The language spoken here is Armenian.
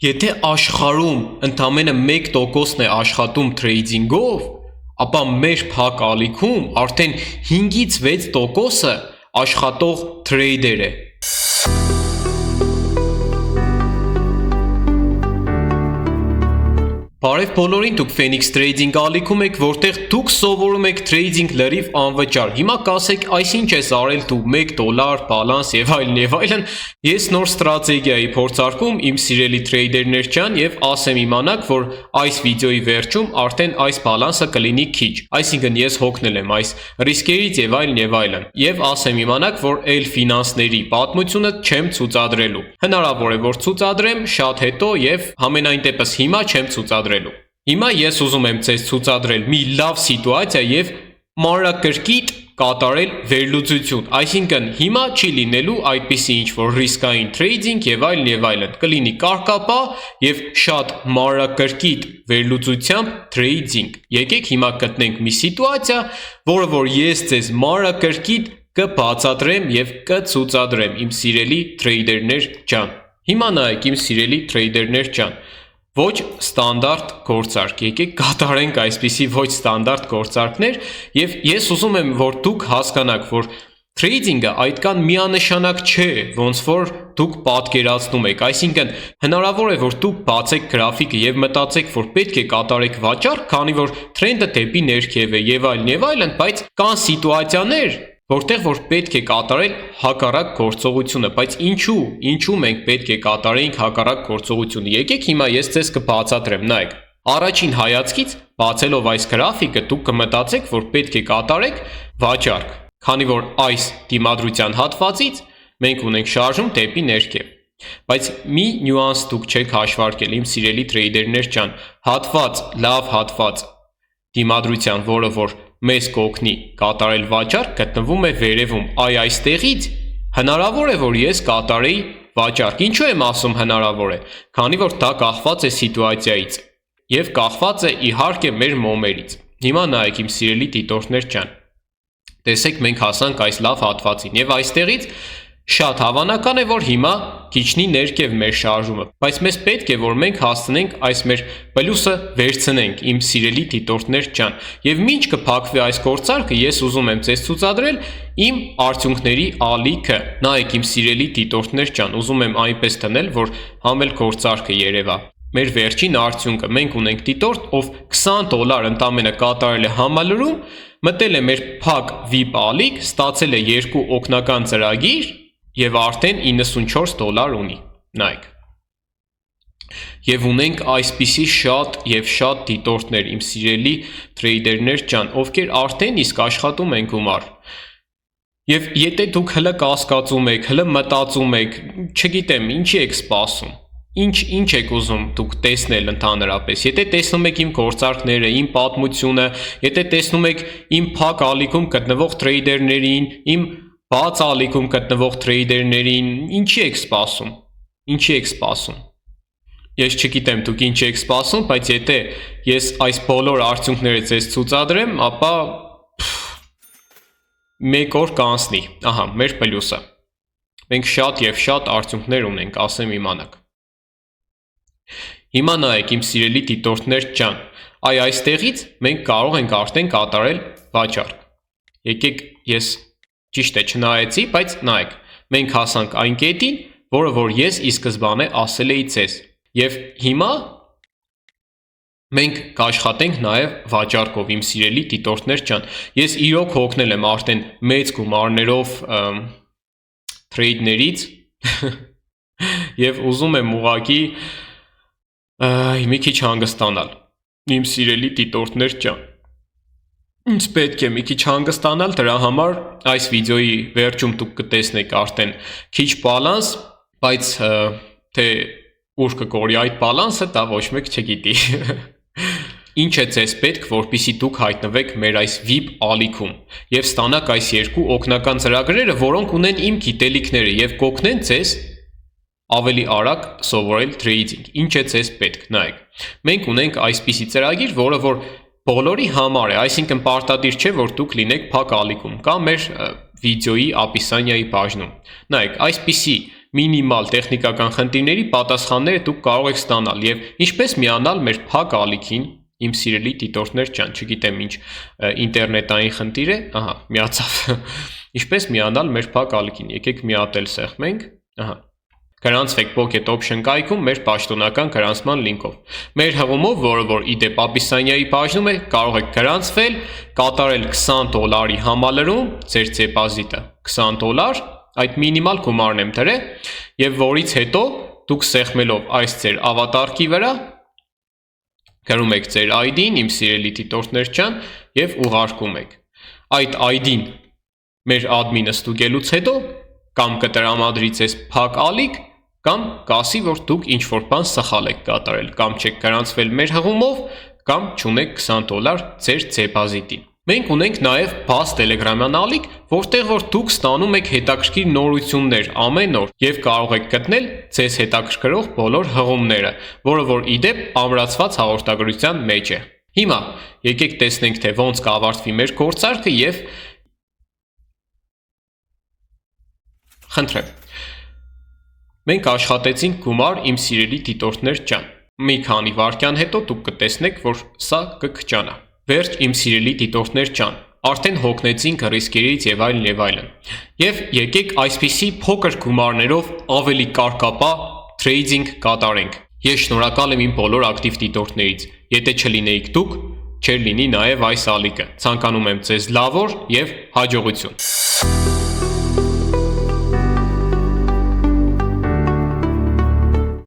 Եթե աշխարհում ընդամենը 1%-ն է աշխատում թրեյդինգով, ապա մեր փակ ալիքում արդեն 5-ից 6%-ը աշխատող թրեյդեր է։ Բարև բոլորին, դուք Phoenix Trading ալիքում եք, որտեղ դուք սովորում եք trading լրիվ անվճար։ Հիմա կասեք, այս ինչ ես արել դու $1 բալանս եւ այլն։ Ես նոր ստրատեգիայի փորձարկում իմ սիրելի տրեյդերներ ջան եւ ասեմ իմանաք, որ այս վիդեոյի վերջում արդեն այս բալանսը կլինի քիչ։ Այսինքն ես հոգնել եմ այս ռիսկերից եւ այլն։ Եվ ասեմ իմանաք, որ այլ ֆինանսների պատմությունը չեմ ցուցադրելու։ Հնարավոր է որ ցուցադրեմ շատ հետո եւ համենայն դեպս հիմա չեմ ցուցադրելու։ Հիմա ես ուզում եմ ձեզ ցուցադրել մի լավ սիտուացիա եւ մանրակրկիտ կատարել վերլուծություն, այսինքն հիմա չի լինելու այդպիսի ինչ-որ ռիսկային թրեյդինգ եւ այլն, կլինի կարգապահ եւ շատ մանրակրկիտ վերլուծությամբ թրեյդինգ։ Եկեք հիմա գտնենք մի սիտուացիա, որը որ ես ձեզ մանրակրկիտ կբացատրեմ եւ կցուցադրեմ իմ սիրելի տրեյդերներ ջան։ Հիմա նայեք իմ սիրելի տրեյդերներ ջան, ոչ ստանդարտ գործարք, եկեք կատարենք այսպիսի ոչ ստանդարտ գործարքներ եւ ես ուզում եմ որ դուք հասկանաք, որ թրեյդինգը այդքան միանշանակ չէ, ոնց որ դուք պատկերացնում եք, այսինքն հնարավոր է որ դուք բացեք գրաֆիկը եւ մտածեք, որ պետք է կատարեք վաճառք, քանի որ թրենդը դեպի ներքև է եւ այլն, բայց կան սիտուացիաներ, որտեղ որ պետք է կատարել հակառակ գործողությունը, բայց ինչու մենք պետք է կատարեինք հակառակ գործողությունը։ Եկեք հիմա ես ձեզ կբացատրեմ, նայեք։ Առաջին հայացքից բացելով այս գրաֆիկը դուք կմտածեք, որ պետք է կատարեք վաճառք, քանի որ այս դիմադրության հատվածից մենք ունենք շարժում դեպի ներքև։ Բայց մի նյուանս դուք չեք հաշվարկել, իմ սիրելի տրեյդերներ ջան, լավ հատված դիմադրության, որը որ մեզ կօգնի կատարել վաճառք, գտնվում է վերևում, այստեղից հնարավոր է որ ես կատարեի վաճառք։ Ինչու եմ ասում հնարավոր է, քանի որ դա կախված է սիտուացիայից եւ կախված է իհարկե մեր մոմերից։ Հիմա նայեք իմ սիրելի դիտորդներ ջան, տեսեք մենք հասանք այս լավ հատվածին եւ այստեղից շատ հավանական է որ հիմա քիչնի ներքև մեր շարժումը, բայց մեզ պետք է որ մենք հասցնենք այս մեր պլյուսը վերցնենք, իմ սիրելի դիտորդներ ջան, եւ ինչ կփակվի այս գործարքը, ես ուզում եմ ձեզ ցուցադրել իմ արդյունքների ալիքը։ Նայեք իմ սիրելի դիտորդներ ջան, ուզում եմ այնպես տնել, որ համել գործարքը երևա։ Մեր վերջին արդյունքը մենք ունենք դիտորդ, ով $20 ընդամենը կատարել է համալրում, մտել է մեր փակ VIP ալիք, ստացել է 2 օգնական ծրագիր եւ արդեն $94 ունի։ Նայեք։ Եվ ունենք այսպիսի շատ դիտորդներ, իմ սիրելի տրեյդերներ ջան, ովքեր արդեն իսկ աշխատում են գումար։ Եվ եթե դուք հլը կասկածում եք, հլը մտածում եք, չգիտեմ, ինչի եք սպասում։ Ինչ եք ուզում դուք տեսնել ընդհանրապես։ Եթե տեսնում եք իմ գործարքները, իմ պատմությունը, եթե տեսնում եք իմ փակ ալիքում գտնվող տրեյդերներին, իմ բաց ալիքում գտնվող տրեյդերներին, ինչի եք սպասում։ Ես չգիտեմ դուք ինչ եք սպասում, բայց եթե ես այս բոլոր արդյունքները ձեզ ցուցադրեմ, ապա 1 օր կանցնի։ Ահա, մեր պլյուսը։ Մենք շատ արդյունքներ ունենք, ասեմ իմանաք։ Հիմա նայեք իմ սիրելի դիտորդներ ջան, այստեղից մենք կարող ենք արդեն կատարել վաճառք։ Եկեք ես ճիշտ է չնայեցի, բայց նայեք, մենք հասանք այն կետին, որը որ ես ի սկզբանե ասել էի ձեզ։ Եվ հիմա մենք կաշխատենք նաև վաճառքով, իմ սիրելի դիտորդներ ջան։ Ես իրոք հոգնել եմ արդեն մեծ գումարներով թրեյդներից եւ ուզում եմ ուղղակի մի քիչ հանգստանալ, իմ սիրելի դիտորդներ ջան։ Ինձ պետք է մի քիչ հանգստանալ, դրա համար այս վիդեոյի վերջում դուք կտեսնեք արդեն քիչ բալանս, բայց թե ուր կկորի այդ բալանսը, դա ոչ մեկ չգիտի։ Ինչ է ձեզ պետք, որպեսզի դուք հայտնվեք մեր այս VIP ալիքում եւ ստանաք այս 2 օգնական ծրագրերը, որոնք ունեն իմ գիտելիքները եւ կօգնեն ձեզ ավելի արագ սովորել թրեյդինգ։ Ինչ է ձեզ պետք, նայեք։ Մենք ունենք այսպիսի ծրագիր, որը որ բոլորի համար է, այսինքն պարտադիր չէ, որ դուք լինեք փակ ալիքում, կա մեր վիդեոյի ապիսանիայի բաժնում։ Նայեք, այսպիսի մինիմալ տեխնիկական խնդիրների պատասխանները դուք կարող եք ստանալ եւ ինչպես միանալ մեր փակ ալիքին, իմ սիրելի դիտորդներ ջան, չգիտեմ ինչ ինտերնետային խնդիր է, ահա, միացավ։ Ինչպես միանալ մեր փակ ալիքին, եկեք մի հատ էլ սեղմենք, ահա։ Գրանցվեք Pocket Option կայքում մեր պաշտոնական գրանցման լինքով։ Մեր հղումով, որը որ իդեպ Աբիսանիայի բաժնում է, կարող եք գրանցվել, կատարել $20 համալրում, ձեր դեպոզիտը $20, այդ մինիմալ գումարն եմ դրել, եւ որից հետո դուք սեղմելով այս ձեր ավատարկի վրա գրում եք ձեր ID-ն, իմ սիրելի դիտորդներ ջան, եւ ուղարկում եք։ Այդ ID-ն մեր admin-ը ստուգելուց հետո կամ կտրամադրի ձեզ փակ ալիք, կամ կասի, որ դուք ինչ-որ բան սխալ եք կատարել, կամ չեք գրանցվել մեր հղումով, կամ չունեք $20 ձեր դեպոզիտին։ Մենք ունենք նաև բաց Telegram-յան ալիք, որտեղ որ դուք ստանում եք հետաքրքիր նորություններ ամեն օր եւ կարող եք գտնել ձեզ հետաքրքրող բոլոր հղումները, որը որ իդեպ ամրացված հաղորդագրության մեջ է։ Հիմա եկեք տեսնենք, թե ոնց կավարտվի մեր գործարքը եւ խնդրեմ Մենք աշխատեցինք գումար իմ սիրելի դիտորդներ ջան։ Մի քանի վայրկյան հետո դուք կտեսնեք, որ սա կքճանա։ Վերջ իմ սիրելի դիտորդներ ջան, արդեն հոգնեցինք ռիսկերից եւ այլն եւ այլն։ Եվ եկեք այսպիսի փոքր գումարներով ավելի կարգապահ թրեյդինգ կատարենք։ Ես շնորհակալ եմ իմ բոլոր ակտիվ դիտորդներից։ Եթե չլինեիք դուք, չէր լինի նաեւ այս ալիքը։ Ցանկանում եմ ձեզ լավ օր եւ հաջողություն։